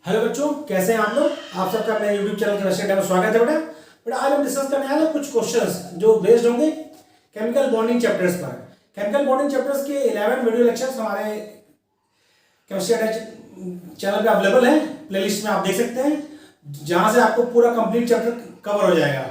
Hello बच्चों, कैसे हैं आप लोग। आप सबका मेरे यूट्यूब चैनल के में स्वागत है बेटा। बेटा आज हम डिस्कस करने वाले हैं कुछ क्वेश्चंस जो बेस्ड होंगे केमिकल बॉन्डिंग चैप्टर्स पर। केमिकल बॉन्डिंग चैप्टर्स के 11 वीडियो लेक्चर्स हमारे केमिस्ट्री चैनल पे अवेलेबल है। प्लेलिस्ट में आप देख सकते हैं, जहां से आपको पूरा कंप्लीट चैप्टर कवर हो जाएगा।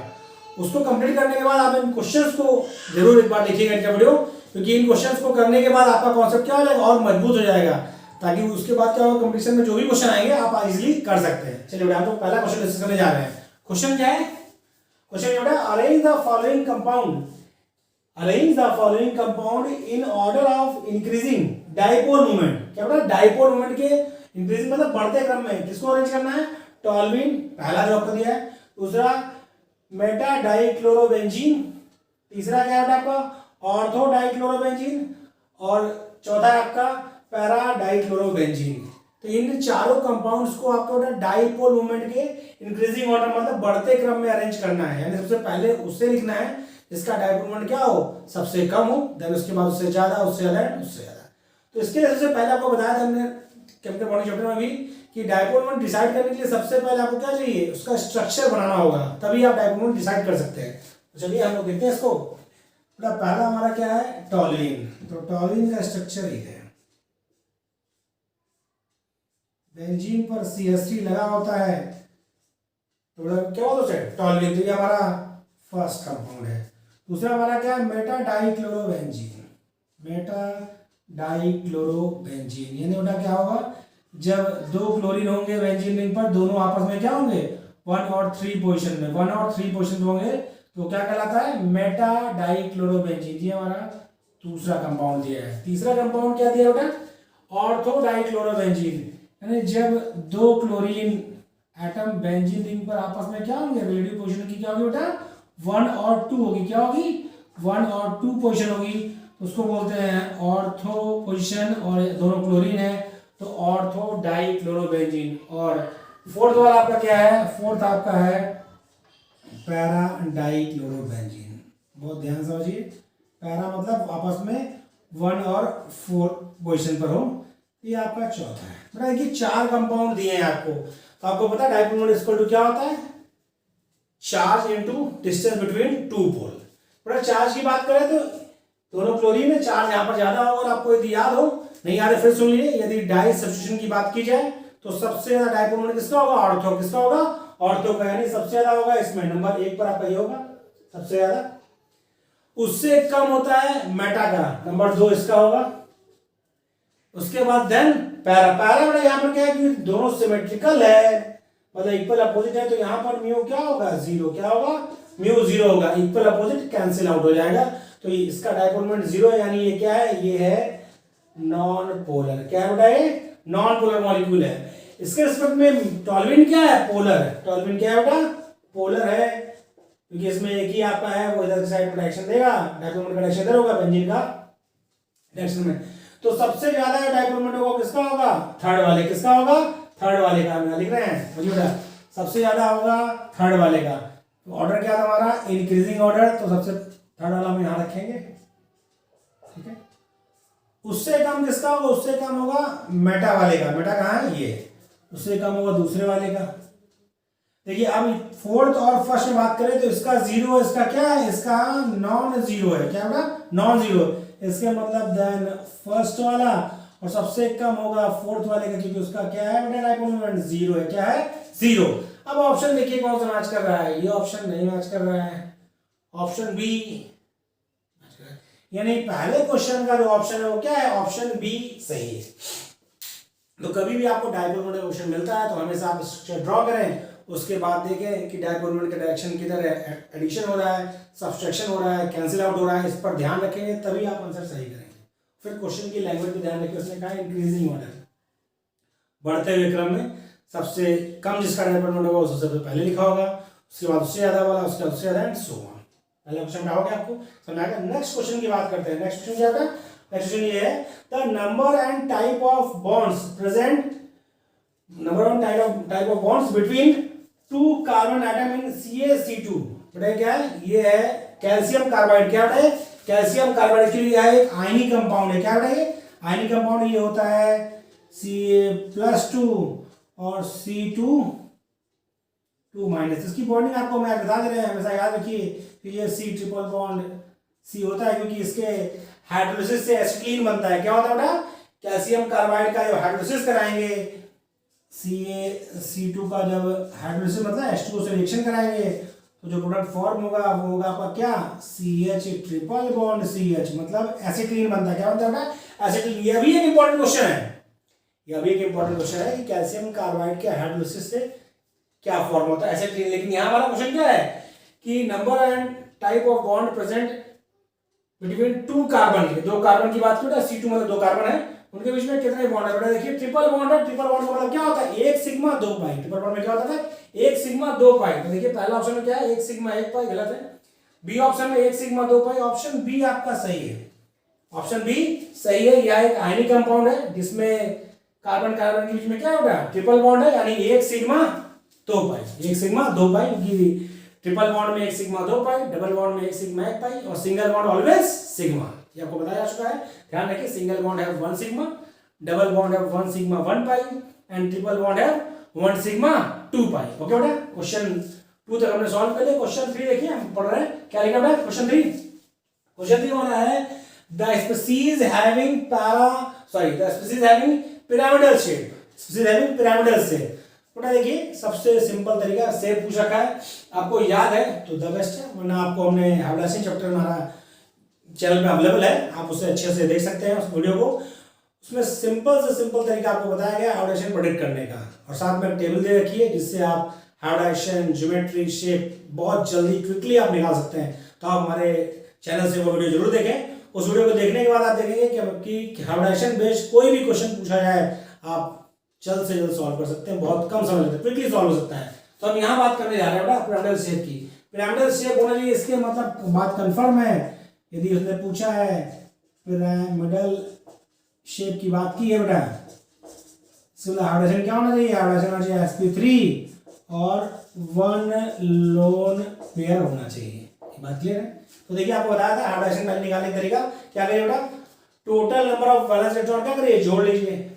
उसको कंप्लीट करने के बाद आप इन क्वेश्चंस को जरूर एक बार देखिएगा इनका वीडियो, क्योंकि इन क्वेश्चंस को करने के बाद आपका कॉन्सेप्ट क्या हो जाएगा और मजबूत हो जाएगा, ताकि उसके बाद क्या होगा, कंपटीशन में जो भी क्वेश्चन आएंगे आप इजीली कर सकते हैं। चलिए बेटा, हम लोग पहला क्वेश्चन डिस्कस करने जा रहे हैं। क्वेश्चन क्या है? क्वेश्चन ये बेटा, arrange the following compound, arrange the following compound in order of increasing dipole moment. क्या बेटा, डाइपोल मोमेंट के इंक्रीजिंग मतलब बढ़ते क्रम में किसको अरेंज करना है? टॉल्यूइन पहला जो आपको दिया है, दूसरा मेटा डाइक्लोरोबेंजीन, तीसरा क्या है आपका ऑर्थो डाइक्लोरोबेंजीन, और चौथा आपका पैरा डाइक्लोरोबेंजीन। तो इन चारों कंपाउंड्स को आपको डाइपोल मोमेंट के इंक्रीजिंग ऑर्डर मतलब बढ़ते क्रम में अरेंज करना है। यानी सबसे पहले उससे लिखना है जिसका डाइपोल मोमेंट क्या हो, सबसे कम हो, देन उसके बाद उससे ज्यादा, उससे ज्यादा, उससे ज्यादा। तो इसके लिए सबसे पहले आपको बताया था हमने केमिकल बॉन्डिंग चैप्टर में भी कि डाइपोल मोमेंट डिसाइड करने के लिए सबसे पहले आपको क्या चाहिए, उसका स्ट्रक्चर बनाना होगा, तभी आप डाइपोल मोमेंट डिसाइड कर सकते हैं। तो चलिए हम लोग देखते हैं इसको। पहला हमारा क्या है, टॉल्यूइन। तो टॉल्यूइन का स्ट्रक्चर ये है, बेंजीन पर CH3 लगा होता है तो क्या बोलते हैं, टॉल्यूइन। तो ये हमारा फर्स्ट कंपाउंड है। दूसरा हमारा क्या है, मेटा डाइक्लोरोबेंजीन, मेटा डाइक्लोरोबेंजीन। यानी बेटा क्या होगा, जब दो क्लोरीन होंगे बेंजीन रिंग पर, दोनों आपस में क्या होंगे, 1 और 3 पोजीशन में, 1 और 3 पोजीशन में होंगे, तो क्या कहलाता है, मेटा डाइक्लोरोबेंजीन। ये हमारा दूसरा कंपाउंड दिया है। तीसरा कंपाउंड क्या दिया बेटा, ऑर्थो डाइक्लोरोबेंजीन। यानी जब दो क्लोरीन एटम बेंजीन रिंग पर आपस में क्या होंगे, रेडियो पोजीशन की क्या होगी बेटा, 1 और 2 होगी। क्या होगी, 1 और 2 पोजीशन होगी। उसको बोलते हैं ऑर्थो पोजीशन, और दोनों क्लोरीन है तो ऑर्थो डाइक्लोरोबेंजीन। और फोर्थ वाला आपका क्या है, फोर्थ आपका है पैरा डाइक्लोरोबेंजीन। बहुत ध्यान से समझिए, पैरा मतलब आपस में 1 और 4 पोजीशन पर हो। ये आपका चौथा है। बेटा देखिए 4 कंपाउंड दिए हैं आपको, तो आपको पता है डाइपोल मोमेंट इक्वल टू क्या होता है, चार्ज इनटू डिस्टेंस बिटवीन 2 पोल। बेटा चार्ज की बात करें तो दोनों क्लोरीन में चार्ज यहाँ पर ज्यादा होगा, और आपको यदि याद हो, नहीं याद है फिर सुन लीजिए। यदि डाई सब्स्टिट्यूशन की बात की जाए तो सबसे ज्यादा डाइपोल मोमेंट किसका होगा, ऑर्थो। किसका होगा, ऑर्थो का, यानी सबसे ज्यादा होगा इसमें, नंबर 1 पर आपका ये होगा सबसे ज्यादा। उससे कम होता है मेटा का, नंबर 2 इसका होगा। उसके बाद देन पैरा। पैरा बड़ा यहाँ पर क्या है कि दोनों सिमेट्रिकल है, मतलब इक्वल अपोजिट है, तो यहाँ पर म्यू क्या होगा, 0। क्या होगा, म्यू 0 होगा। इक्वल अपोजिट कैंसिल आउट हो जाएगा, तो इसका डाइपोल मोमेंट 0 है। यानी ये क्या है, ये है नॉन पोलर। क्या है बेटा, ये नॉन पोलर मॉलिक्यूल है। इसके रिस्पेक्ट में टॉल्यूइन क्या है, पोलर है। टॉल्यूइन क्या है बेटा, पोलर है, क्योंकि इसमें एक ही आपका है, वो इधर की साइड पर डायरेक्शन देगा, डाइपोल मोमेंट का डायरेक्शन इधर होगा, बेंजीन का डायरेक्शन में। तो सबसे ज्यादा डाइपोल मोमेंट होगा किसका होगा, थर्ड वाले। किसका होगा, थर्ड वाले का। हम लिख रहे हैं बेटा, सबसे ज्यादा होगा थर्ड वाले का। तो ऑर्डर क्या था हमारा, इंक्रीजिंग ऑर्डर, तो सबसे थर्ड वाला हम यहां रखेंगे, ठीक है। उससे कम किसका होगा, उससे कम होगा मेटा वाले का। मेटा कहाँ है, ये। उससे कम होगा दूसरे वाले का। देखिए अब फोर्थ और फर्स्ट में बात करें तो इसका 0, इसका क्या है, इसका नॉन 0 है। क्या बेटा, नॉन 0। इसके मतलब देन फर्स्ट वाला, और सबसे कम होगा फोर्थ वाले का, क्योंकि उसका क्या है बेटा, डाइपोल मोमेंट 0 है। क्या है, 0। अब ऑप्शन देखिए कौन सा मैच कर रहा है, ये ऑप्शन नहीं मैच कर रहा है, ऑप्शन बी। यानी पहले क्वेश्चन का जो ऑप्शन है वो क्या है, ऑप्शन बी सही है। तो कभी भी आपको डाइपोल मोमेंट का क्वेश्चन मिलता है तो हमेशा आप स्ट्रक्चर ड्रॉ करें, उसके बाद देखें कि डाइपोल मोमेंट का डायरेक्शन किधर है, एडिशन हो रहा है, सब्सट्रैक्शन हो रहा है, कैंसिल आउट हो रहा है, इस पर ध्यान रखेंगे तभी आप आंसर सही करेंगे। फिर क्वेश्चन की लैंग्वेज पे ध्यान रखिए, उसने कहा इंक्रीजिंग ऑर्डर, बढ़ते हुए क्रम में सबसे कम जिसका डाइपोल मोमेंट होगा वो सबसे पहले लिखा होगा, उसके बाद उससे ज्यादा वाला, उसके बाद उससे ज्यादा, एंड सो ऑन। पहला क्वेश्चन क्या हो गया आपको समझ आ गया। नेक्स्ट क्वेश्चन की बात करते हैं। नेक्स्ट क्वेश्चन क्या है, नेक्स्ट क्वेश्चन ये है, the number and type of bonds present, number of type of bonds between 2 carbon atom in CaC2। बेटा क्या है, ये है कैल्शियम कार्बाइड। क्या है, कैल्शियम कार्बाइड के लिए एक आयनिक कंपाउंड है। क्या बेटा, ये आयनिक कंपाउंड ये होता है Ca+2 और C2 इसकी बॉन्डिंग आपको मैं बता दे रहे हैं, हमेशा याद रखिए कि ये C ट्रिपल बॉन्ड C होता है, क्योंकि इसके हाइड्रोलिसिस से एसिटिलीन बनता है। क्या होता है बेटा? कैल्शियम कार्बाइड का जब हाइड्रोलिसिस कराएंगे C2 का, जब हाइड्रोलिसिस मतलब H2O से रिएक्शन कराएंगे तो जो प्रोडक्ट फॉर्म होगा वो होगा आपका क्या? CH ट्रिपल बॉन्ड CH, मतलब एसिटिलीन बनता है। क्या बनता है बेटा? एसिटिलीन। ये भी एक इंपॉर्टेंट क्वेश्चन है, यह भी एक इंपॉर्टेंट क्वेश्चन है कि कैल्शियम कार्बाइड के हाइड्रोलिसिस से क्या फॉर्म होता है? एसिटिलीन। लेकिन यहाँ हमारा क्वेश्चन क्या है कि number and type of bond present between two carbon, दो कार्बन की बात करें, C2 मतलब दो कार्बन है, उनके बीच में कितने बॉन्ड है बेटा? देखिए ट्रिपल बॉन्ड है। ट्रिपल बॉन्ड का मतलब क्या होता है? 1 सिग्मा 2 पाई। ट्रिपल बॉन्ड में क्या होता है? 1 सिग्मा 2 पाई। तो देखिए पहला ऑप्शन में क्या है? 1 सिग्मा 1 पाई, गलत है। बी ऑप्शन में 1 सिग्मा 2 पाई, ऑप्शन बी आपका सही है। ऑप्शन बी सही है। यह एक आयनिक कंपाउंड है जिसमें कार्बन कार्बन के बीच में क्या होगा? ट्रिपल बॉन्ड है, यानी 1 सिग्मा 2 पाई। 1 सिग्मा 2 पाई, क्योंकि ट्रिपल बॉन्ड में 1 सिग्मा 2 पाई, डबल बॉन्ड में 1 सिग्मा 1 पाई, और सिंगल बॉन्ड ऑलवेज सिग्मा। ये आपको बताया जा चुका है, ध्यान रखिए। सिंगल बॉन्ड है 1 सिग्मा, डबल बॉन्ड है 1 sigma 1 pi, and triple bond है 1 सिग्मा 2 पाई। ओके बेटा, क्वेश्चन 2 तक हमने सॉल्व कर लिया। क्वेश्चन 3 देखिए, हम पढ़ रहे हैं क्या लिखा बेटा? क्वेश्चन 3 होना है the species having pyramidal shape. Species having pyramidal shape. बेटा देखिए, सबसे सिंपल तरीका शेप पूछ रखा है, आपको याद है तो द बेस्ट है, वरना आपको हमने हाइब्रिडाइजेशन चैप्टर हमारा चैनल पे अवेलेबल है, आप उसे अच्छे से देख सकते हैं उस वीडियो को। उसमें सिंपल से सिंपल तरीका आपको बताया गया हाइब्रिडाइजेशन प्रेडिक्ट करने का, और साथ में टेबल दे रखी है जिससे आप हाइब्रिडाइजेशन, ज्योमेट्री, शेप बहुत जल्दी क्विकली आप निकाल सकते हैं। तो आप हमारे चैनल से वो वीडियो जरूर देखें। उस वीडियो को देखने के बाद आप देखेंगे कि हाइब्रिडाइजेशन बेस्ड कोई भी क्वेश्चन पूछा जाए आप जल्द से जल्द सॉल्व कर सकते हैं, बहुत कम समय लगता है, क्विकली सॉल्व हो सकता है। तो हम यहाँ बात करने जा रहे हैं पिरामिडल शेप की। पिरामिडल शेप होना चाहिए, इसके मतलब बात कंफर्म है। यदि उसने पूछा है पिरामिडल शेप की बात की है बेटा, हाइब्रिडाइजेशन क्या होना चाहिए? हाइब्रिडाइजेशन होना चाहिए sp3 और 1 लोन पेयर होना चाहिए। ये बात क्लियर है? तो देखिए, आपको बताया था हाइब्रिडाइजेशन पहले निकालने का तरीका क्या करिए बेटा? Total number of valence electron क्या करिए? जोड़ लीजिए।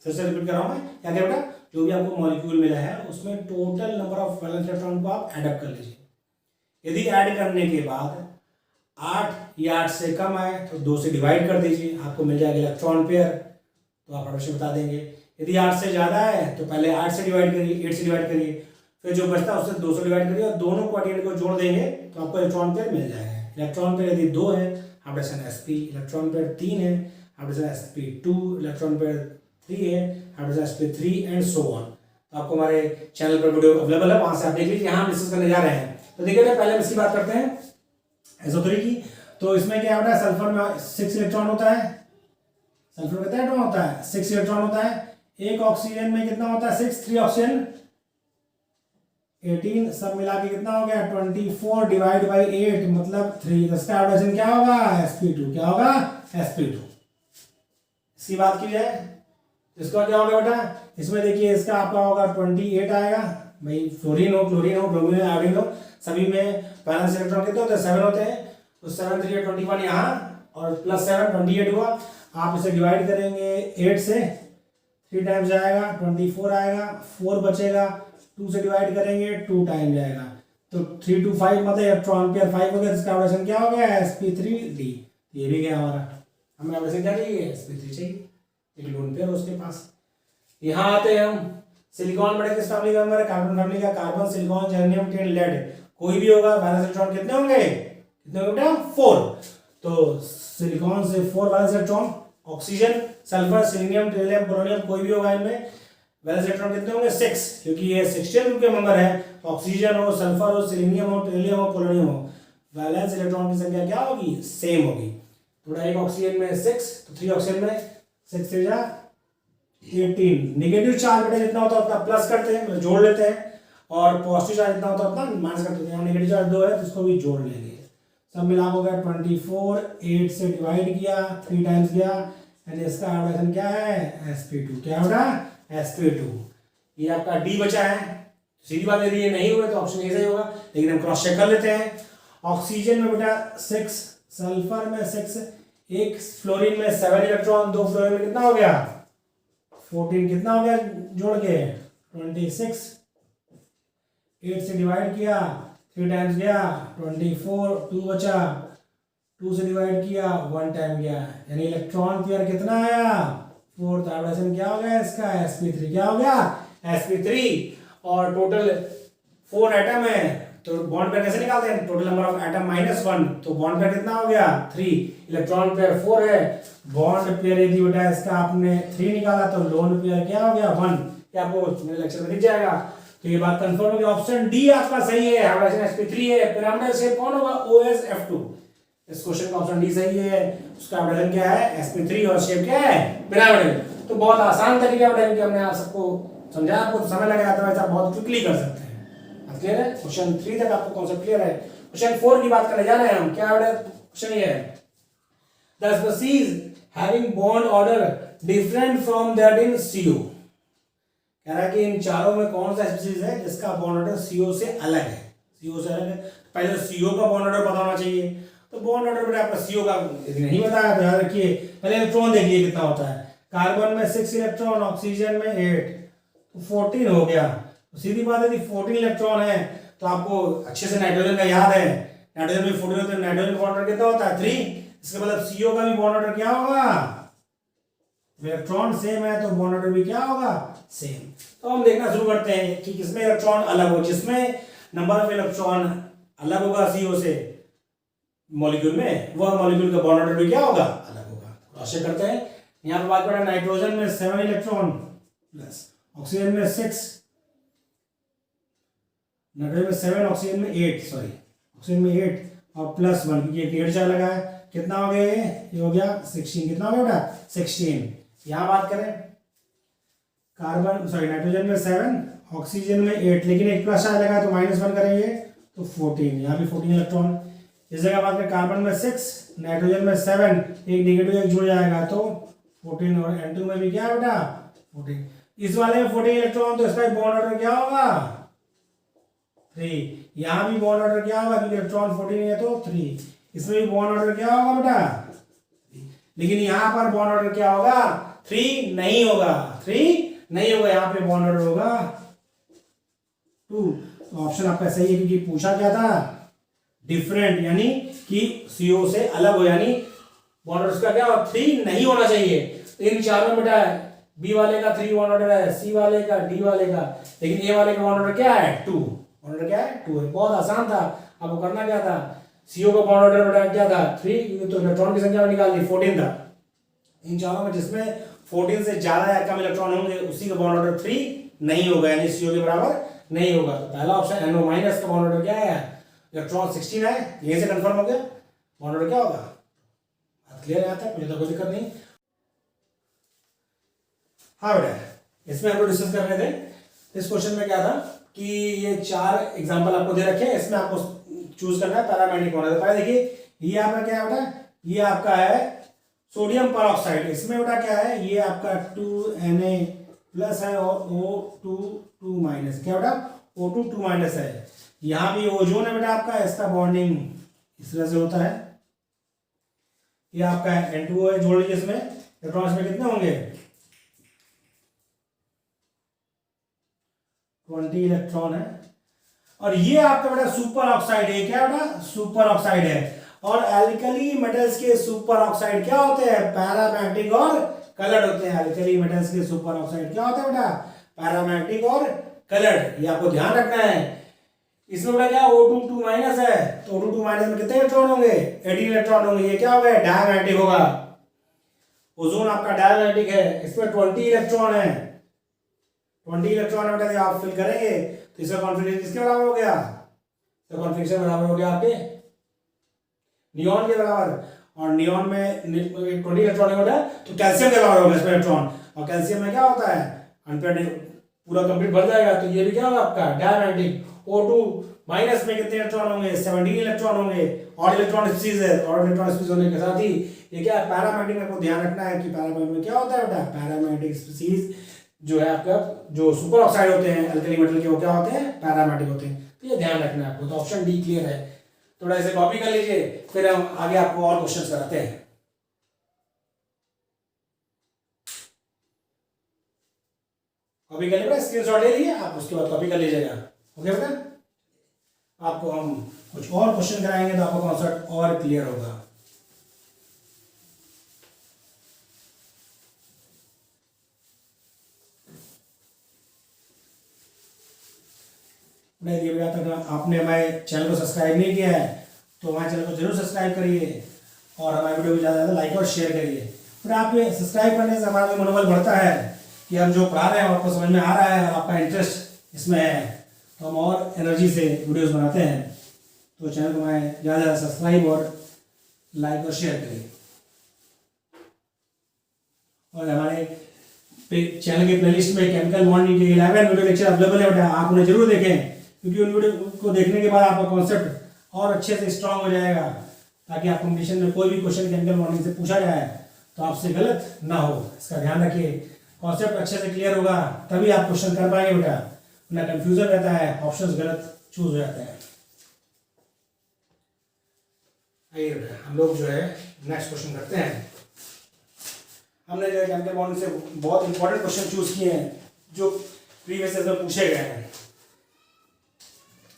फिर से रिपीट कर रहा हूं मैं, क्या करिए बेटा? जो भी आपको मॉलिक्यूल मिला है उसमें total number of valence electron को आप ऐड अप कर लीजिए। यदि ऐड करने के बाद 8 या 8 से कम आए तो 2 से डिवाइड कर दीजिए, आपको मिल जाएगा इलेक्ट्रॉन पेयर। तो आप हमेशा बता देंगे। यदि 8 से ज़्यादा है तो पहले 8 से डिवाइड करिए, 8 से डिवाइड करिए, फिर जो बचता है उससे 2 से डिवाइड करिए, और दोनों क्वाड्रेंट को जोड़ देंगे तो आपको इलेक्ट्रॉन पेयर मिल जाएगा। इलेक्ट्रॉन पेयर यदि 2 है, हाइब्रिडाइजेशन sp। इलेक्ट्रॉन पेयर 3 है, हाइब्रिडाइजेशन sp2। इलेक्ट्रॉन पेयर 3 है, hybridisation sp3 and so on. तो आपको हमारे चैनल पर वीडियो अवेलेबल है, वहां से आप देख लीजिए। यहाँ हम डिस्कस करने जा रहे हैं। तो देखिए पहले हम इसकी बात करते हैं SO3 की। तो इसमें क्या होता है? सल्फर में 6 इलेक्ट्रॉन होता है। सल्फर में कितना इलेक्ट्रॉन होता है? 6 इलेक्ट्रॉन होता है। एक ऑक्सीजन में कितना होता है? 6। 3 ऑक्सीजन 18, सब मिला के कितना हो गया? 24 डिवाइड बाई 8 मतलब 3। इसका हाइब्रिडाइजेशन क्या होगा? sp2। क्या होगा? sp2। इसकी बात की जाए इसका क्या होगा बेटा? इसमें देखिए इसका आपका होगा 28 आएगा। भाई फ्लोरीन हो, ब्रोमीन हो, आयोडीन हो, सभी में बैलेंस इलेक्ट्रॉन कितने होते हैं? 7 होते हैं। तो 7 3 21 यहाँ, और प्लस 7 28 हुआ। आप इसे डिवाइड करेंगे 8 से, 3 टाइम्स जाएगा, 24 आएगा, 4 बचेगा, 2 से डिवाइड करेंगे 2 टाइम जाएगा, तो 3 2 5 मतलब इलेक्ट्रॉन पेयर 5 हो गया। इसका हाइब्रिडेशन क्या हो गया? sp3d। ये भी गया हमारा। हमें हाइब्रिडेशन क्या चाहिए? sp3 चाहिए, एक लोन पेयर उसके पास। यहाँ आते हैं हम सिलिकॉन बड़े किस फैमिली का मेंबर है? कार्बन फैमिली का। Carbon, silicon, germanium, tin, lead, कोई भी होगा। वैलेंस इलेक्ट्रॉन कितने होंगे? कितने होंगे बेटा? 4। तो सिलिकॉन से 4 valence electron. Oxygen, sulphur, selenium, tellurium, polonium, कोई भी होगा इनमें वैलेंस इलेक्ट्रॉन कितने होंगे? 6, क्योंकि ये 16 ग्रुप के मेंबर है। ऑक्सीजन हो, सल्फर हो, सिलीनियम हो, टेरियम हो, पोलोनियम हो, वैलेंस इलेक्ट्रॉन की संख्या क्या होगी? सेम होगी। थोड़ा एक ऑक्सीजन में 6, तो 3 ऑक्सीजन में 6 से 18। नेगेटिव चार्ज बेटा जितना होता है उतना प्लस करते हैं, मतलब जोड़ लेते हैं, और पॉजिटिव चार्ज जितना होता है उतना माइनस करते हैं। नेगेटिव चार्ज 2 है तो इसको भी जोड़ लेंगे। सब मिला हो गया 24, 8 से डिवाइड किया, 3 टाइम्स गया, यानी इसका हाइब्रिडेशन क्या है? sp2। क्या होगा? sp2। ये आपका डी बचा है। सीधी बात यदि ये नहीं हुए तो ऑप्शन ए सही होगा, लेकिन हम क्रॉस चेक कर लेते हैं। ऑक्सीजन में बेटा 6, सल्फर में 6, एक फ्लोरीन में 7 इलेक्ट्रॉन, 2 फ्लोरीन में कितना हो गया? 14। कितना हो गया जोड़ के? 26, 8 से डिवाइड किया, 3 टाइम्स गया 24, 2 बचा, 2 से डिवाइड किया 1 टाइम गया, यानी इलेक्ट्रॉन पेयर कितना आया 4। हाइब्रिडेशन क्या हो गया इसका sp3, क्या हो गया sp3। और टोटल 4 एटम है तो बॉन्ड पेयर कैसे निकालते हैं, टोटल नंबर ऑफ एटम -1, तो बॉन्ड पेयर कितना हो गया 3, इलेक्ट्रॉन पेयर 4 है, बॉन्ड पेयर यदि बेटा इसका आपने 3 निकाला तो लोन पेयर क्या हो गया 1, क्या आपको मेरे लेक्चर में दिख जाएगा। तो ये बात कंफर्म हो गई, ऑप्शन डी आपका सही है, हाइब्रिडेशन sp3 है। पिरामिडल शेप कौन होगा OSF2, इस क्वेश्चन का ऑप्शन डी सही है, उसका हाइब्रिडेशन क्या है sp3 और शेप क्या है पिरामिडल। तो बहुत आसान तरीके हाइब्रिडेशन के हमने आप सबको समझाया, आपको समय लगेगा तो ऐसा बहुत क्विकली कर सकते हैं। क्लियर है, क्वेश्चन 3 तक आपको कॉन्सेप्ट क्लियर है। क्वेश्चन 4 की बात करने जा रहे हैं हम, क्या है क्वेश्चन ये है, the species having bond order different from that in CO, कह रहा है कि इन चारों में कौन सा स्पीशीज है जिसका बॉन्ड ऑर्डर CO से अलग है, CO से अलग है। पहले CO का बॉन्ड ऑर्डर पता होना चाहिए, तो बॉन्ड ऑर्डर बेटा आपका CO का यदि नहीं बताया तो याद रखिए, पहले इलेक्ट्रॉन देखिए कितना होता है, कार्बन में 6 इलेक्ट्रॉन, ऑक्सीजन में 8, तो 14 हो गया। तो सीधी बात है, 14 इलेक्ट्रॉन है तो आपको अच्छे से नाइट्रोजन का याद है, नाइट्रोजन में 14 होते हैं, नाइट्रोजन का बॉन्ड ऑर्डर कितना होता है 3, इसका मतलब CO का भी बॉन्ड ऑर्डर क्या होगा, इलेक्ट्रॉन सेम है तो बॉन्ड ऑर्डर भी क्या होगा सेम। तो हम देखना शुरू करते हैं कि किसमें इलेक्ट्रॉन अलग हो, जिसमें नंबर ऑफ इलेक्ट्रॉन अलग होगा CO से मॉलिक्यूल में, वह मॉलिक्यूल का बॉन्ड ऑर्डर भी क्या होगा अलग होगा। क्रॉस चेक करते हैं, यहाँ पे बात करें नाइट्रोजन में 7 इलेक्ट्रॉन प्लस, ऑक्सीजन में 6, नाइट्रोजन में 7, ऑक्सीजन में 8, सॉरी ऑक्सीजन में 8 और प्लस 1, क्योंकि एक 8 चार लगा है, कितना हो गया ये हो गया 16, कितना हो गया बेटा 16। यहाँ बात करें कार्बन सॉरी नाइट्रोजन में 7, ऑक्सीजन में 8, लेकिन एक प्लस चार्ज लगा तो -1 करेंगे तो 14, यहाँ भी 14 इलेक्ट्रॉन। इस जगह बात करें कार्बन में 6, नाइट्रोजन में 7, एक नेगेटिव एक जुड़ जाएगा तो 14, और N2 में भी क्या है बेटा 14, इस वाले में 14 इलेक्ट्रॉन, तो इसका बॉन्ड ऑर्डर क्या होगा 3, यहाँ भी बॉन्ड ऑर्डर क्या होगा क्योंकि इलेक्ट्रॉन 14 है तो 3, इसमें भी बॉन्ड ऑर्डर क्या होगा बेटा, लेकिन यहाँ पर बॉन्ड ऑर्डर क्या होगा 3 नहीं होगा, 3 नहीं होगा, यहाँ पे बॉन्ड ऑर्डर होगा 2। तो ऑप्शन आपका सही है, क्योंकि पूछा क्या था डिफरेंट, यानी कि CO से अलग हो, यानी बॉन्ड ऑर्डर का क्या हो 3 नहीं होना चाहिए। तो इन चारों में बेटा B वाले का 3 बॉन्ड ऑर्डर है, C वाले का, D वाले का, लेकिन A वाले का बॉन्ड ऑर्डर क्या है 2, बॉन्ड ऑर्डर क्या है 2 है। बहुत आसान था, आपको करना क्या था, CO का बॉन्ड ऑर्डर बेटा क्या था 3, तो इलेक्ट्रॉन की संख्या निकालनी 14 था, इन चारों में जिसमें 14 से ज्यादा या कम इलेक्ट्रॉन होंगे उसी का बॉन्ड ऑर्डर 3 नहीं होगा, यानी CO के बराबर नहीं होगा। तो पहला ऑप्शन NO माइनस का बॉन्ड ऑर्डर क्या है, इलेक्ट्रॉन 16 है, यहीं से कंफर्म हो गया, बॉन्ड ऑर्डर क्या होगा। बात क्लियर है यहाँ तक, मुझे तो कोई दिक्कत नहीं। हाँ बेटा, इसमें हम लोग डिस्कस कर रहे थे, इस क्वेश्चन में क्या था कि ये 4 एग्जाम्पल आपको दे रखे हैं, इसमें आपको चूज करना है पैरामेग्नेटिक होना है। पहले देखिए ये आपका क्या है बेटा, ये आपका है सोडियम परऑक्साइड, इसमें बेटा क्या है ये आपका 2Na प्लस है और O2 2 माइनस, क्या बेटा O2 2 माइनस है। यहाँ भी ओजोन है बेटा आपका, इसका बॉन्डिंग इस तरह से होता है, ये आपका N2O है, जोड़ लीजिए इसमें, इलेक्ट्रॉन इसमें कितने होंगे 20 इलेक्ट्रॉन है। और ये आपका बेटा सुपर ऑक्साइड है, क्या बेटा सुपर ऑक्साइड है। और एल्कली मेटल्स के सुपर ऑक्साइड क्या होते हैं पैरामैग्नेटिक और कलर्ड होते हैं। एल्कली मेटल्स के सुपर ऑक्साइड क्या होते हैं बेटा पैरामैग्नेटिक और कलर्ड, ये आपको ध्यान रखना है। इसमें बेटा क्या O2 2 माइनस है, तो O2 2 माइनस में कितने इलेक्ट्रॉन होंगे 18 इलेक्ट्रॉन होंगे, ये क्या होगा डायमैग्नेटिक होगा। ओजोन आपका डायमैग्नेटिक है, इसमें 20 इलेक्ट्रॉन है, 20 इलेक्ट्रॉन बेटा आप फिल करेंगे तो इसका कॉन्फिगरेशन किसके बराबर हो गया, तो कॉन्फिगरेशन बराबर हो गया आपके नियॉन के बराबर। और नियॉन में 20 इलेक्ट्रॉन होता है तो कैल्शियम के बराबर होगा इसमें इलेक्ट्रॉन, और कैल्शियम में क्या होता है अनपेयर्ड पूरा कंप्लीट भर जाएगा, तो ये भी क्या होगा आपका डायमैग्नेटिक। O2 माइनस में कितने इलेक्ट्रॉन होंगे 17 इलेक्ट्रॉन होंगे, और इलेक्ट्रॉन स्पीशीज है, और इलेक्ट्रॉन स्पीशीज होने के साथ ही ये क्या है पैरामैग्नेटिक में आपको ध्यान रखना है कि पैरामैग्नेटिक में क्या होता है बेटा पैरामैग्नेटिक स्पीशीज जो है आपका जो सुपर ऑक्साइड होते हैं अल्कली मेटल के वो क्या होते हैं पैरामैग्नेटिक होते हैं, तो ये ध्यान रखना है आपको। तो ऑप्शन डी क्लियर है, थोड़ा इसे कॉपी कर लीजिए, फिर हम आगे आपको और क्वेश्चन कराते हैं। कॉपी कर लीजिएगा, स्क्रीनशॉट ले लिए आप, उसके बाद कॉपी कर लीजिएगा। ओके बेटा, आपको हम कुछ और क्वेश्चन कराएंगे तो आपका कॉन्सेप्ट और क्लियर होगा। नहीं दिया भैया तक आपने हमारे चैनल को सब्सक्राइब नहीं किया है तो हमारे चैनल को जरूर सब्सक्राइब करिए और हमारे वीडियो को ज़्यादा से ज़्यादा लाइक और शेयर करिए। फिर आप ये सब्सक्राइब करने से हमारा भी मनोबल बढ़ता है कि हम जो पढ़ा रहे हैं आपको समझ में आ रहा है और आपका इंटरेस्ट इसमें है, तो हम और एनर्जी से वीडियोस बनाते हैं। तो चैनल को हमारे ज़्यादा से ज़्यादा सब्सक्राइब और लाइक और शेयर करिए। और हमारे चैनल के प्लेलिस्ट में केमिकल बॉन्डिंग के 11 वीडियो लेक्चर अवेलेबल है बेटा, आप उन्हें जरूर देखें क्योंकि उन वीडियो को देखने के बाद आपका कॉन्सेप्ट और अच्छे से स्ट्रांग हो जाएगा, ताकि आप कंपटीशन में कोई भी क्वेश्चन केमिकल बॉन्डिंग से पूछा जाए तो आपसे गलत ना हो। इसका ध्यान रखिए, कॉन्सेप्ट अच्छे से क्लियर होगा तभी आप क्वेश्चन कर पाएंगे बेटा, वरना कंफ्यूजन रहता है, ऑप्शंस गलत चूज हो जाते हैं। आइए बेटा हम लोग जो है नेक्स्ट क्वेश्चन करते हैं। हमने जो है केमिकल बॉन्डिंग से बहुत इंपॉर्टेंट क्वेश्चन चूज किए हैं जो प्रीवियस ईयर में पूछे गए हैं।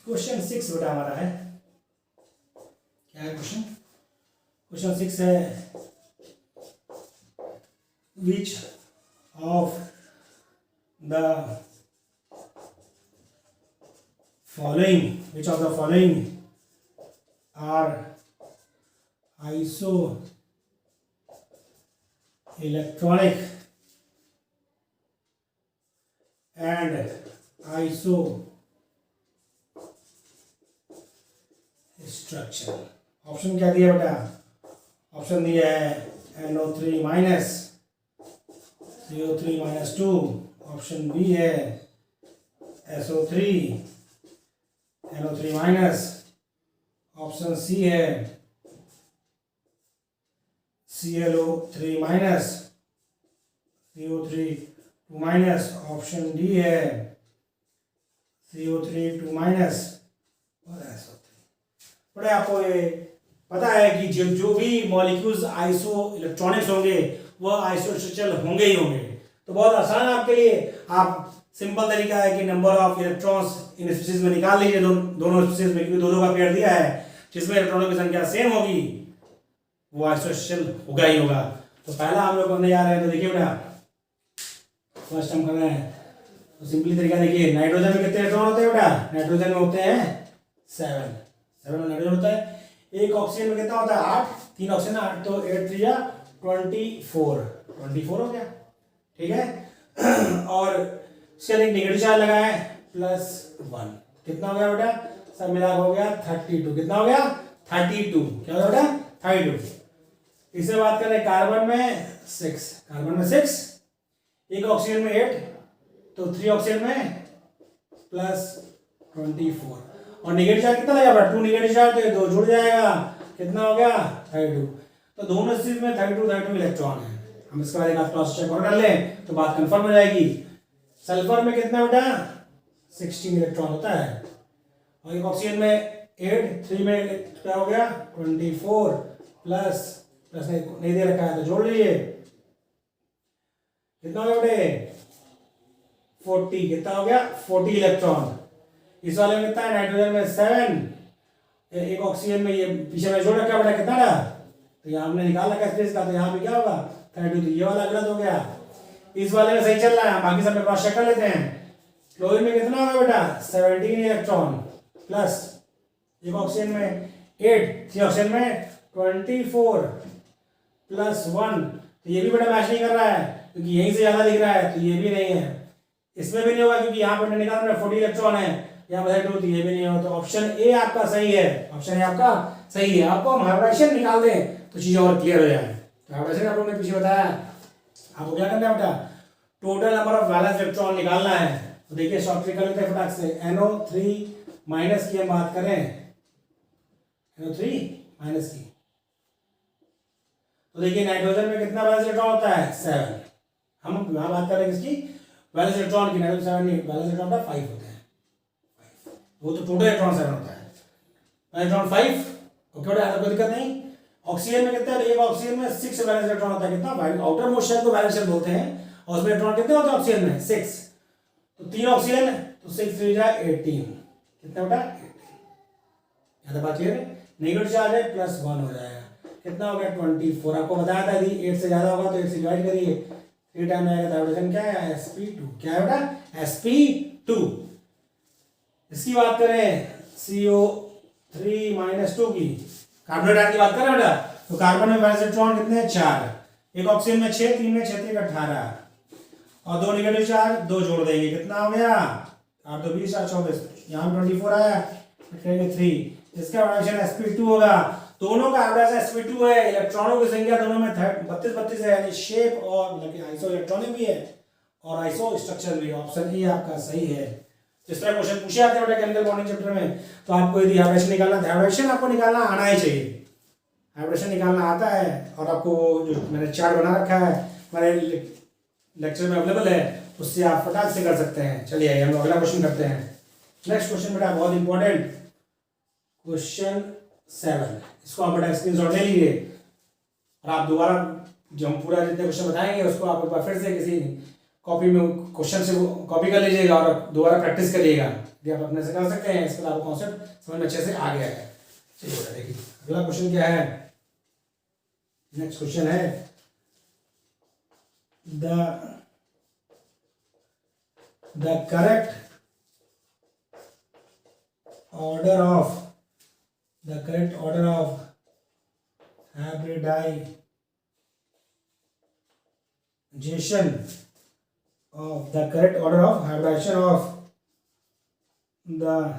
क्वेश्चन 6 बेटा हमारा है, क्या है क्वेश्चन? क्वेश्चन 6 है which of the following are isoelectronic and isostructure? Option क्या दिया बेटा? ऑप्शन दिया है NO3 minus, CO3 minus 2, option B है SO3 NO3 minus, option C है ClO3 minus CO3 2 minus, option D है CO3 2 माइनस और SO3। बड़े आपको ये पता है कि जो भी मॉलिक्यूल्स आइसो इलेक्ट्रॉनिक्स होंगे वह आइसोस्ट्रक्चरल होंगे ही होंगे। तो बहुत आसान है आपके लिए, आप सिंपल तरीका है कि number of electrons in species में निकाल लीजिए, दोनों स्पीशीज में, क्योंकि दो का पेयर दिया है जिसमें इलेक्ट्रॉनों की संख्या सेम होगी वो आइसोस्ट्रक्चरल होगा ही होगा। तो पहला हम लोग करने जा रहे हैं, तो देखिए बेटा फर्स्ट हम कर रहे हैं तो सिंपली तरीका देखिए, नाइट्रोजन में कितने इलेक्ट्रॉन होते हैं बेटा? नाइट्रोजन में होते हैं 7 नाइट्रोजन होता है। एक ऑक्सीजन में कितना होता है? 8, 3 ऑक्सीजन 8, तो 8 3 या 24 हो गया, ठीक है। और इसके लिए नेगेटिव चार्ज लगा है +1, कितना हो गया बेटा? सब मिला हो गया 32, कितना हो गया? 32, क्या हो गया बेटा? 32। इससे बात करें कार्बन में 6, एक ऑक्सीजन में 8, तो 3 ऑक्सीजन में +24, और नेगेटिव चार्ज कितना लगा बेटा? 2 नेगेटिव चार्ज, तो 2 जुड़ जाएगा, कितना हो गया? 32। तो दोनों चीज में 32 इलेक्ट्रॉन है। हम इसके बाद एक आध क्रॉस चेक और कर लें तो बात कंफर्म हो जाएगी। सल्फर में कितना बेटा? 16 इलेक्ट्रॉन होता है, और एक ऑक्सीजन में 8, 3 में क्या हो गया? 24 प्लस नहीं दे रखा है तो जोड़ लीजिए, कितना हो गया बेटे? 40, कितना हो गया? 40 इलेक्ट्रॉन। इस वाले में कितना है? नाइट्रोजन में 7, एक ऑक्सीजन में ये पीछे में जोड़ रखा बेटा, कितना था? तो यहाँ हमने निकाल रखा स्पेस का, तो यहाँ पे क्या होगा? 32, तो ये वाला गलत हो गया। इस वाले में सही चल रहा है, बाकी सब में क्रॉस चेक कर लेते हैं। क्लोरीन में कितना होगा बेटा? 17 इलेक्ट्रॉन प्लस एक ऑक्सीजन में 8, 3 ऑक्सीजन में 24 प्लस 1, तो ये भी बेटा मैच नहीं कर रहा है क्योंकि यहीं से ज्यादा दिख रहा है, तो ये भी नहीं है। इसमें भी नहीं होगा क्योंकि यहाँ पर निकाल 40 इलेक्ट्रॉन है, यहाँ पर 32, तो ये भी नहीं होगा। तो ऑप्शन ए आपका सही है, ऑप्शन ए आपका सही है। आपको हम हाइब्रिडेशन निकाल दें तो चीजें और क्लियर हो जाए। तो हाइब्रिडेशन आप लोगों ने पीछे बताया, आपको क्या करना है बेटा? Total number of valence electron निकालना है। तो देखिए शॉर्ट ट्रिक कर लेते हैं फटाक से। NO3 माइनस की हम बात करें, NO3 माइनस की, तो देखिए नाइट्रोजन में कितना वैलेंस इलेक्ट्रॉन होता है? 7। हम यहाँ बात कर रहे हैं किसकी? वैलेंस इलेक्ट्रॉन की। नाइट्रोजन 7 नहीं, वैलेंस इलेक्ट्रॉन का 5 होता है, वो तो टोटल इलेक्ट्रॉन 7 होता है, इलेक्ट्रॉन 5। ओके बेटा, कोई दिक्कत नहीं। ऑक्सीजन में कितना? एक ऑक्सीजन में 6 वैलेंस इलेक्ट्रॉन होता है, कितना? आउटर मोस्ट शेल को वैलेंस शेल बोलते हैं, और उसमें इलेक्ट्रॉन कितने होते हैं ऑक्सीजन में? 6। 3 ऑक्सीजन, तो 6 3 जा 18, कितना बेटा 18। ज्यादा बात क्लियर है। नेगेटिव चार्ज है +1 हो जाएगा, कितना हो गया 24। आपको बताया था यदि 8 से ज्यादा होगा तो 8 से डिवाइड करिए, 3 टाइम आएगा तो हाइड्रोजन क्या है sp2, क्या है बेटा sp2। इसकी बात करें CO3 -2 की, कार्बन डाइऑक्साइड की बात करें बेटा, तो कार्बन में वैलेंस इलेक्ट्रॉन कितने हैं 4, एक ऑक्सीजन में 6, 3 में 6 18, और 2 नेगेटिव चार्ज 2 जोड़ देंगे, कितना हो गया 8 2 20 4 24, यहाँ 24 आया, कहेंगे 3, इसका वैलेंस sp2 होगा। दोनों का एवरेज sp2 है, इलेक्ट्रॉनों की संख्या दोनों में 32 32 है, यानी शेप और मतलब आइसो इलेक्ट्रॉनिक भी है और आइसो स्ट्रक्चर भी। ऑप्शन ए आपका सही है। जिस तरह क्वेश्चन पूछे आते हैं बेटा केमिकल बॉन्डिंग चैप्टर में, तो आपको यदि हाइब्रिडेशन निकालना है, हाइब्रिडेशन आपको निकालना आना ही चाहिए, हाइब्रिडेशन निकालना आता है, और आपको जो मैंने चार्ट बना रखा है मेरे लेक्चर में अवेलेबल है, उससे आप फटाक से कर सकते हैं। चलिए हम लोग अगला क्वेश्चन करते हैं। नेक्स्ट क्वेश्चन बेटा बहुत इंपॉर्टेंट, क्वेश्चन 7, इसको आप बेटा स्क्रीनशॉट ले लीजिए, और आप दोबारा जो हम पूरा जितने क्वेश्चन बताएंगे उसको आप एक बार फिर से किसी कॉपी में क्वेश्चन से कॉपी कर लीजिएगा और दोबारा प्रैक्टिस करिएगा, यदि आप अपने से कर सकते हैं, इसके आपको कॉन्सेप्ट समझ में अच्छे से आ गया है। चलिए बेटा देखिए अगला क्वेश्चन क्या है। नेक्स्ट क्वेश्चन है the correct order of hybridization of the correct order of hybridization of the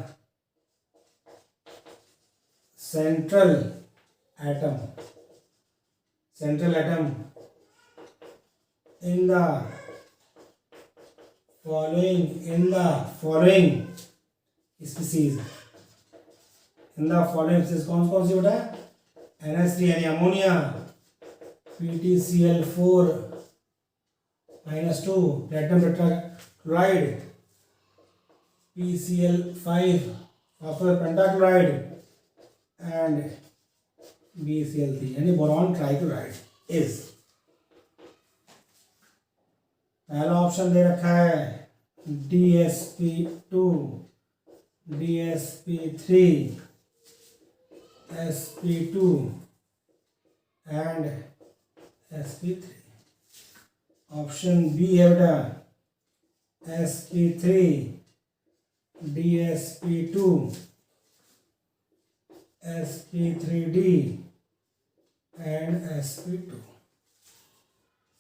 central atom in the following species, कौन कौन सी बेटा NH3 यानी ammonia, PtCl4 -2, platinum tetrachloride, PCl5 phosphorus pentachloride and BCl3 यानी boron trichloride is. पहला option दे रखा है DsP2, DsP3, sp2 and sp3। Option B है बेटा sp3, dsp2, sp3d and sp2।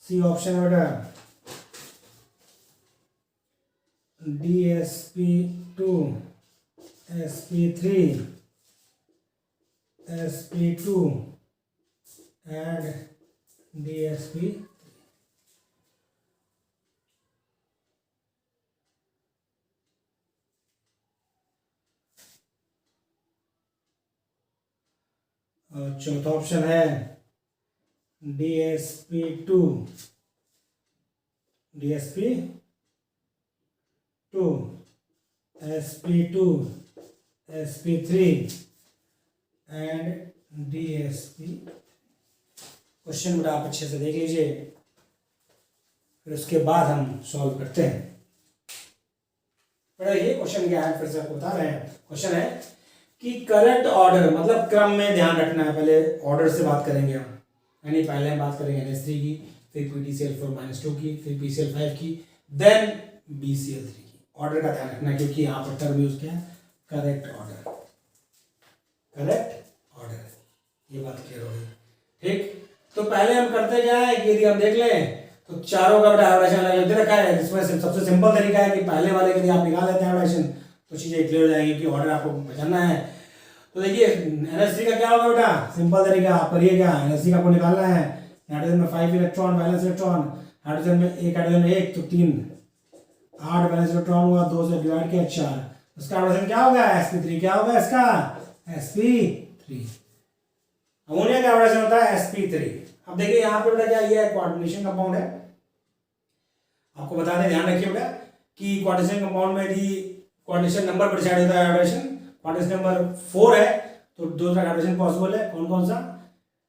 C option है बेटा dsp2, sp3, sp2 and dsp। और चौथा ऑप्शन है dsp2, sp2, sp3 and dsp। Question बेटा आप अच्छे से देख लीजिए, फिर उसके बाद हम सॉल्व करते हैं। बेटा ये क्वेश्चन क्या है, फिर से आपको बता रहे हैं। क्वेश्चन है कि करेक्ट ऑर्डर मतलब क्रम में ध्यान रखना है, पहले ऑर्डर से बात करेंगे हम, यानी पहले हम बात करेंगे NH3 की, फिर PtCl4 -2 की, फिर PCl5 की, देन BCl3 की। ऑर्डर का ध्यान रखना क्योंकि यहाँ पर टर्म यूज किया है करेक्ट ऑर्डर, ये बात क्लियर हो गई। ठीक, तो पहले हम करते क्या है कि यदि हम देख लें तो चारों का बेटा हाइब्रिडेशन दे रखा है, जिसमें सबसे सिंपल तरीका है कि पहले वाले यदि आप निकाल लेते हैं हाइब्रिडेशन तो चीजें क्लियर हो जाएंगी कि ऑर्डर आपको पहचानना है। तो देखिए NH3 का क्या होगा बेटा, सिंपल तरीका आप करिए क्या, NH3 का आपको निकालना है, हाइड्रोजन में 5 इलेक्ट्रॉन वैलेंस इलेक्ट्रॉन, हाइड्रोजन में एक हाइड्रोजन में एक तो 3 8 वैलेंस इलेक्ट्रॉन हुआ, 2 से डिवाइड किया 4, उसका हाइड्रोजन क्या होगा sp3, क्या होगा इसका sp3। अमोनिया का हाइड्रोजन होता है sp3। अब देखिए यहाँ पे बेटा क्या ये कोऑर्डिनेशन कंपाउंड है, आपको बता दें ध्यान रखिए बेटा कि कोऑर्डिनेशन कंपाउंड में यदि कोऑर्डिनेशन नंबर पर डिसाइड होता है हाइड्रोजन, कोऑर्डिनेशन नंबर 4 है तो दो तरह हाइड्रोजन पॉसिबल है, कौन कौन सा,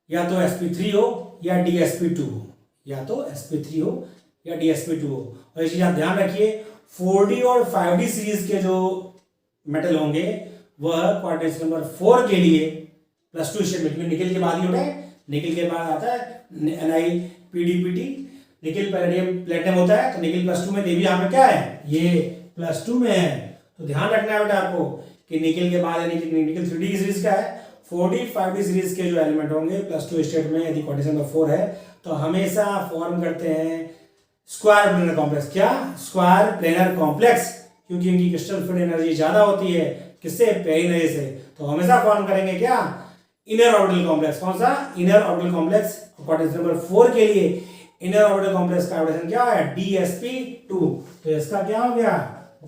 या तो sp3 हो या dsp2 हो, या तो sp3 हो या dsp2 हो। और ये चीज आप ध्यान रखिए 4d और 5d सीरीज के जो मेटल होंगे वह क्वाड्रेंट नंबर 4 के लिए +2 स्टेट में, निकल के बाद ही होता है, निकल के बाद आता है NiPdPt, निकल पैलेडियम प्लेटिनम होता है, तो निकल +2 में, देवी यहाँ पे क्या है, ये +2 में है। तो ध्यान रखना है बेटा आपको कि निकल के बाद निकल 3d की सीरीज का है, 4d 5d सीरीज के जो एलिमेंट होंगे +2 स्टेट में, यदि क्वाड्रेंट नंबर 4 है तो हमेशा फॉर्म करते हैं स्क्वायर प्लेनर कॉम्प्लेक्स। क्या? स्क्वायर प्लेनर कॉम्प्लेक्स, क्योंकि इनकी क्रिस्टल फिल्ड एनर्जी ज्यादा होती है किससे, पेरिनरी से, तो हमेशा फॉर्म करेंगे क्या, इनर ऑर्बिटल कॉम्प्लेक्स। कौन सा? Inner orbital complex. Quadrant number 4 के लिए इनर ऑर्बिटल कॉम्प्लेक्स का ऑर्बिटल क्या है, DsP2, तो इसका क्या हो गया,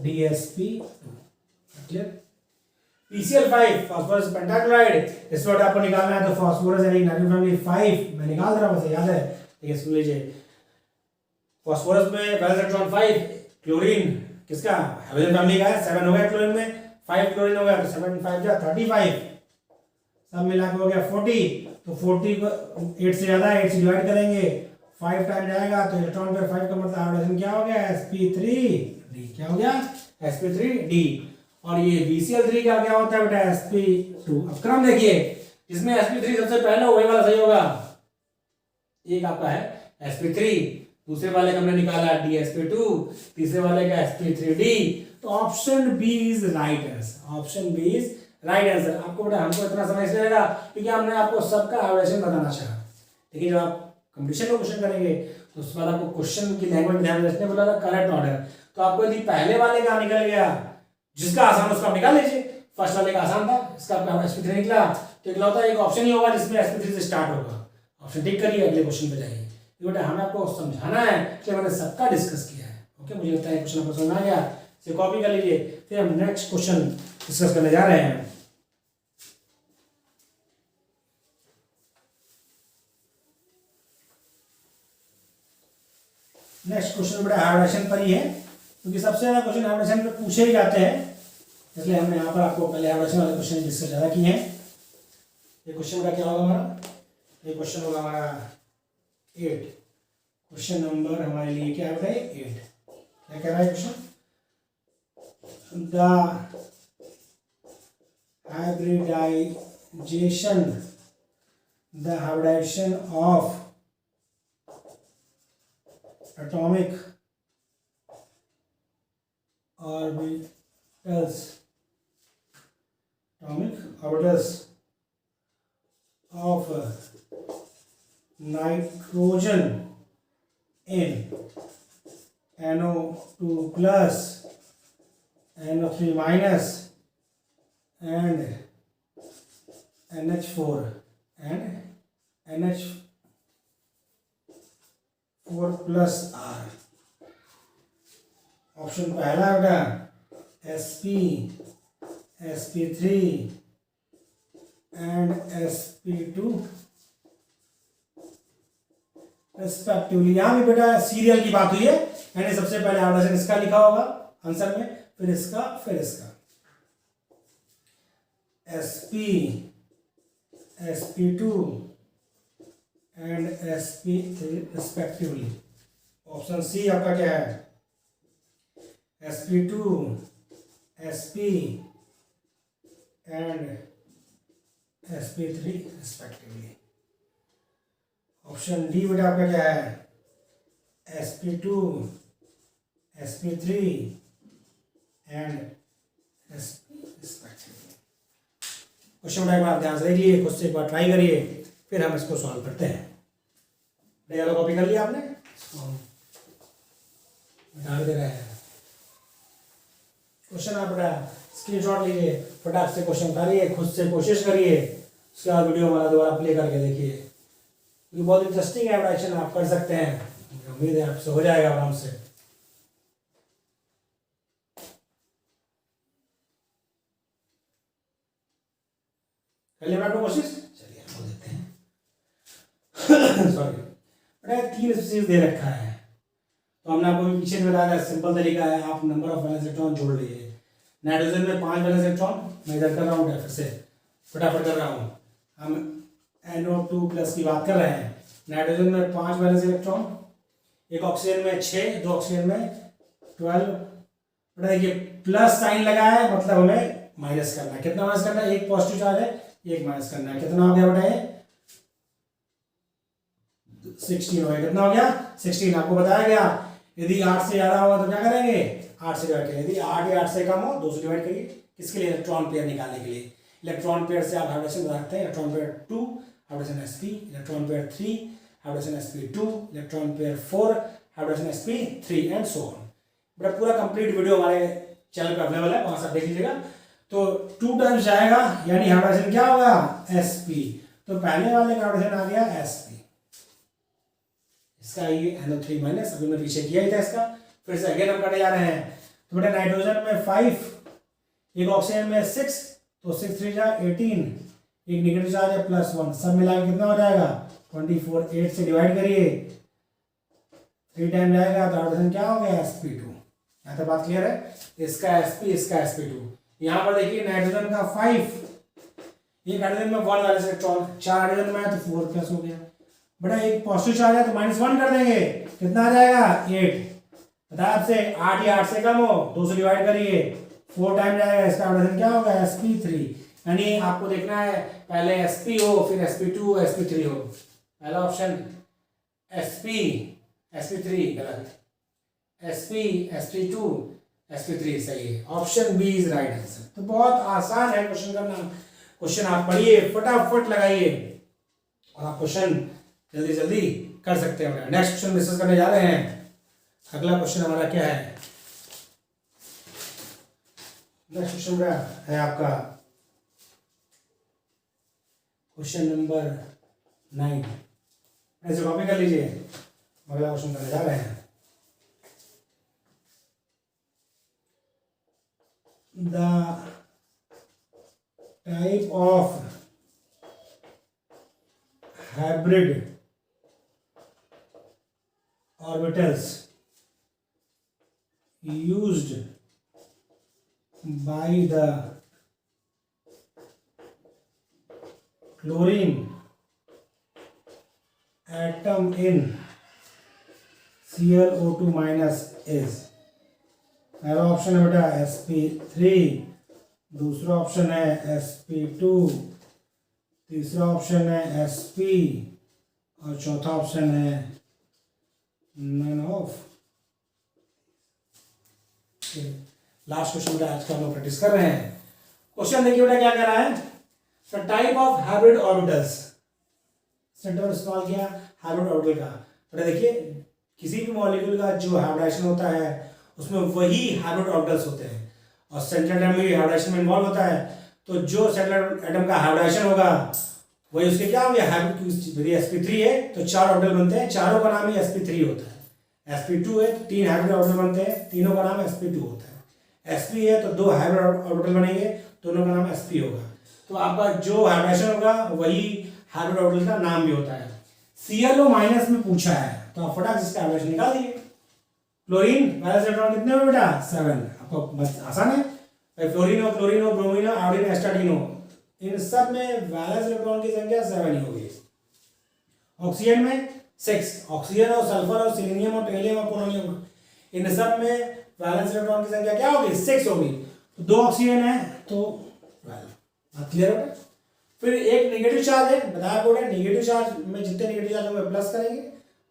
DsP2। Clear? PCl5 phosphorus pentachloride, इस वक्त आपको निकालना है, तो फास्फोरस यानी नाइट्रोजन फैमिली 5 मैं निकाल दे रहा हूं, मुझे याद है, ठीक है, सुन लीजिए। फास्फोरस में वैलेंस इलेक्ट्रॉन 5, क्लोरीन किसका, हाइड्रोजन फैमिली का है, 7 हो गया क्लोरीन में, 5 क्लोरीन हो गया, तो 7 5 जा 35, सब मिला के हो गया 40, तो 40 को 8 से ज्यादा, 8 से डिवाइड करेंगे, 5 टाइम जाएगा, तो इलेक्ट्रॉन पर 5 का मतलब हाइड्रोजन क्या हो गया, sp3d, क्या हो गया, sp3d। और ये BCl3 का क्या होता है बेटा, sp2। अब क्रम देखिए, जिसमें sp3 सबसे पहले वही वाला सही होगा, एक आपका है sp3, दूसरे वाले का हमने निकाला DsP2, तीसरे वाले का sp3d, तो option B is right answer, option B is right answer. आपको बेटा हमको इतना समझ लगेगा क्योंकि हमने आपको सबका हाइड्रेशन बताना चाहा, लेकिन जब आप कंपटीशन में क्वेश्चन करेंगे तो उसके बाद आपको क्वेश्चन की लैंग्वेज ध्यान रखने बोला था, करेक्ट ऑर्डर, तो आपको यदि पहले वाले का निकल गया, जिसका आसान उसका आप निकाल लीजिए, फर्स्ट वाले का आसान था, इसका आपका sp3 निकला, तो एक होता है एक ऑप्शन ही होगा जिसमें sp3 से स्टार्ट होगा, ऑप्शन टिक करिए, अगले क्वेश्चन पे जाइए। बेटा हमें आपको समझाना है कि मैंने सबका डिस्कस किया है, ओके, मुझे लगता है क्वेश्चन आपको समझ आ गया, इसे कॉपी कर लीजिए, फिर हम नेक्स्ट क्वेश्चन डिस्कस करने जा रहे हैं। नेक्स्ट क्वेश्चन बेटा हाइड्रेशन पर ही है, क्योंकि सबसे ज्यादा क्वेश्चन हाइड्रेशन पे पूछे ही जाते हैं, इसलिए हमने यहाँ पर आपको पहले हाइड्रेशन वाले क्वेश्चन डिस्कस ज्यादा किए हैं। ये क्वेश्चन का क्या होगा हमारा, ये क्वेश्चन होगा हमारा 8, क्वेश्चन नंबर हमारे लिए क्या है 8। क्या कह रहा है question, the hybridisation of atomic orbitals of nitrogen in NO2 plus, NO3 minus and NH4 and NH4 plus R। Option पहला होगा sp, sp3 and sp2 respectively. यहां भी बेटा सीरियल की बात हुई है, यानी सबसे पहले हाइड्रोजन इसका लिखा होगा आंसर में, फिर इसका, फिर इसका, sp, sp2 and sp3 respectively. Option C आपका क्या है, sp2, sp and sp3 respectively. Option D बेटा आपका क्या है, sp2, sp3 and sp respectively. Question एक बार ध्यान से देखिए, खुद से एक बार ट्राई करिए, फिर हम इसको सॉल्व करते हैं। ये कॉपी कर लिया आपने, डाल दे रहे हैं क्वेश्चन, आप बेटा स्क्रीनशॉट लीजिए, फटाक से क्वेश्चन उतारिए, खुद से कोशिश करिए, उसके बाद वीडियो हमारा दोबारा प्ले करके देखिए, क्योंकि बहुत इंटरेस्टिंग है, एक्शन आप कर सकते हैं, उम्मीद है आपसे हो जाएगा आराम से। कर लिया आपको कोशिश, चलिए आपको देखते हैं। सॉरी बेटा 3 स्पीशीज दे रखा है, तो हमने आपको पीछे में बताया, सिंपल तरीका है, आप नंबर ऑफ वैलेंस इलेक्ट्रॉन जोड़ लीजिए। नाइट्रोजन में 5 वैलेंस इलेक्ट्रॉन, मैं इधर कर रहा हूँ, फिर से फटाफट कर रहा हूँ, हम NO2 प्लस की बात कर रहे हैं। नाइट्रोजन में 5 वैलेंस इलेक्ट्रॉन, एक ऑक्सीजन में 6, 2 ऑक्सीजन में 12 बेटा देखिए प्लस साइन लगा है मतलब हमें माइनस करना है। कितना माइनस करना है? एक पॉजिटिव चार्ज है, एक माइनस करना है। कितना हो गया बेटा ये? 16 हो गया। कितना हो गया? 16। आपको बताया गया यदि 8 से ज्यादा होगा तो क्या करेंगे? 8 से डिवाइड करेंगे। यदि 8 या 8 से कम हो 2 से डिवाइड करिए। किसके लिए? इलेक्ट्रॉन पेयर निकालने के लिए। इलेक्ट्रॉन पेयर से आप हाइड्रोजन बना सकते हैं। Electron pair 2 hydrogen sp, electron pair 3 hydrogen sp2, electron pair 4 hydrogen sp3 and so on. बेटा पूरा कंप्लीट वीडियो हमारे चैनल पे अवेलेबल है, वहां से आप देख लीजिएगा। तो 2 टाइम्स जाएगा यानी हाइड्रोजन क्या होगा? sp। तो पहले वाले का हाइड्रोजन आ गया sp, इसका ये NO3 माइनस, अभी मैं पीछे किया ही था इसका। फिर से अगेन हम करने जा रहे हैं। तो बेटा नाइट्रोजन में 5, एक ऑक्सीजन में 6, तो 6 3 जा 18, एक नेगेटिव चार्ज है +1, सब मिला के कितना हो जाएगा? 24। 8 से डिवाइड करिए, 3 टाइम जाएगा तो हाइड्रोजन क्या हो गया? sp2। यहाँ तक बात क्लियर है? इसका sp, इसका sp2। यहाँ पर देखिए नाइट्रोजन का 5, एक हाइड्रोजन में 1 वाले इलेक्ट्रॉन, 4 हाइड्रोजन में है तो 4 प्लस हो गया। बेटा एक पॉजिटिव चार्ज है तो -1 कर देंगे, कितना आ जाएगा? 8। बताया आपसे 8 या 8 से कम हो 2 से डिवाइड करिए, 4 टाइम जाएगा, इसका हाइड्रोजन क्या होगा? sp3। यानी आपको देखना है पहले sp हो फिर sp2 sp3 हो। पहला ऑप्शन sp sp3 गलत, sp sp2 sp3 सही है। Option B is right answer. तो बहुत आसान है क्वेश्चन करना। क्वेश्चन आप पढ़िए, फटाफट लगाइए और आप क्वेश्चन जल्दी जल्दी कर सकते हैं। नेक्स्ट क्वेश्चन डिस्कस करने जा रहे हैं। अगला क्वेश्चन हमारा क्या है? नेक्स्ट क्वेश्चन क्या है आपका? Question number 9। ऐसे कॉपी कर लीजिए, अगला क्वेश्चन करने जा रहे हैं। The type of hybrid orbitals used by the chlorine atom in ClO2 minus is। पहला ऑप्शन है बेटा sp3, दूसरा ऑप्शन है sp2, तीसरा ऑप्शन है sp और चौथा ऑप्शन है none of। लास्ट क्वेश्चन का आज का हम लोग प्रैक्टिस कर रहे हैं। क्वेश्चन देखिए बेटा क्या कह रहा है? The type of hybrid orbitals, centre इस्तेमाल किया हाइब्रिड ऑर्बिटल का। बेटा देखिए किसी भी मॉलिक्यूल का जो हाइब्रिडेशन होता है उसमें वही हाइब्रिड ऑर्बिटल्स होते हैं और सेंट्रल एटम में हाइब्रिडेशन में इन्वॉल्व होता है। तो जो सेंट्रल एटम का हाइब्रिडेशन होगा वही उसके क्या होंगे? हाइब्रिड। यदि sp3 है तो 4 ऑर्बिटल बनते हैं, चारों का नाम ही sp3 होता है। sp2 है तो 3 हाइब्रिड ऑर्बिटल बनते हैं, तीनों का नाम sp2 होता है। sp है तो 2 हाइब्रिड ऑर्बिटल बनेंगे, दोनों का नाम sp होगा। तो आपका जो हाइब्रिडेशन होगा वही हाइब्रिड ऑर्बिटल का नाम भी होता है। ClO माइनस में पूछा है तो आप फटाक से इसका हाइब्रिडेशन निकाल दिए। क्लोरीन वैलेंस इलेक्ट्रॉन कितने हो बेटा? 7। आपको बस आसान है। फ्लोरीन हो, क्लोरीन हो, ब्रोमीन हो, आयोडीन, एस्टाडीन हो, इन सब में वैलेंस इलेक्ट्रॉन की संख्या 7 ही होगी। ऑक्सीजन में 6, ऑक्सीजन और सल्फर और सिलीनियम और टेलियम और पोलोनियम, इन सब में वैलेंस इलेक्ट्रॉन की संख्या क्या होगी? 6 होगी। तो 2 ऑक्सीजन है तो 12। क्लियर हो? फिर एक नेगेटिव चार्ज है, बताया बोर्ड है, नेगेटिव चार्ज में जितने नेगेटिव चार्ज होंगे प्लस करेंगे,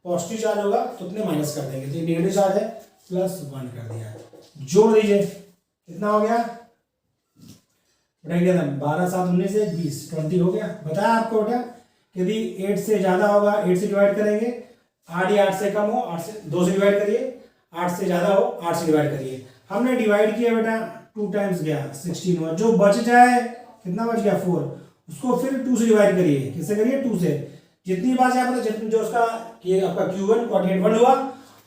पॉजिटिव चार्ज होगा तो उतने माइनस कर देंगे। तो नेगेटिव चार्ज है +1 कर दिया, जोड़ दीजिए कितना हो गया? बेटा 12 7 19 1 20 20 हो गया। बताया आपको बेटा यदि 8 से ज्यादा होगा 8 से डिवाइड करेंगे, 8 या 8 से कम हो 8 से 2 से डिवाइड करिए, 8 से ज्यादा हो 8 से डिवाइड करिए। हमने डिवाइड किया बेटा 2 टाइम्स गया 16 हुआ, जो बच जाए कितना बच गया 4, उसको फिर 2 से डिवाइड करिए। किससे करिए? 2 से। जितनी बार जाए मतलब जो उसका ये आपका Q1 क्वाड्रेंट 1 हुआ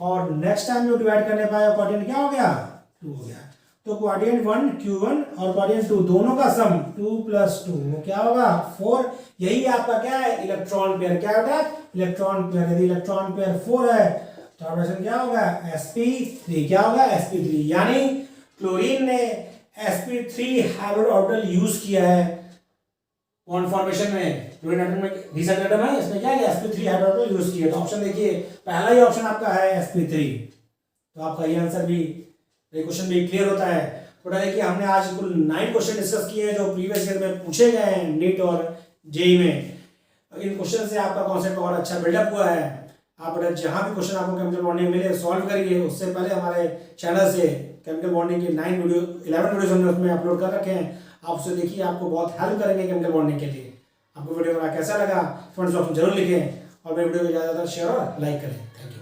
और नेक्स्ट टाइम जो डिवाइड करने पाया क्वाड्रेंट क्या हो गया? 2 हो गया। तो क्वाड्रेंट 1 Q1 और क्वाड्रेंट 2 दोनों का सम 2 + 2 वो क्या होगा? 4। यही आपका क्या है? Electron pair. क्या होता है? Electron pair. यदि इलेक्ट्रॉन पेयर 4 है तो ऑर्बिटल क्या होगा? sp3। क्या होगा? sp3। यानी क्लोरीन ने sp3 हाइब्रिड ऑर्बिटल यूज किया है बॉन्ड फॉर्मेशन में। क्लोरीन एटम में रिसेंट एटम है, इसमें क्या है? sp3 हाइब्रिड ऑर्बिटल यूज किया। तो ऑप्शन देखिए पहला ही ऑप्शन आपका है sp3। तो आपका ये आंसर भी ये क्वेश्चन भी क्लियर होता है। थोड़ा देखिए हमने आज कुल 9 क्वेश्चन डिस्कस किए हैं जो प्रीवियस ईयर में पूछे गए हैं नीट और जेई में। इन क्वेश्चन से आपका कॉन्सेप्ट और अच्छा बिल्डअप हुआ है। आप अगर जहाँ भी क्वेश्चन आपको केमिकल बॉन्डिंग मिले सॉल्व करिए। उससे पहले हमारे चैनल से केमिकल बॉन्डिंग के 11 वीडियोस हमने उसमें अपलोड कर रखे हैं। आप उसे देखिए, आपको बहुत हेल्प करेंगे केमिकल बॉन्डिंग के लिए। आपको वीडियो मेरा कैसा लगा कमेंट बॉक्स में जरूर लिखें और मेरे वीडियो को ज़्यादा शेयर और लाइक करें। Thank you.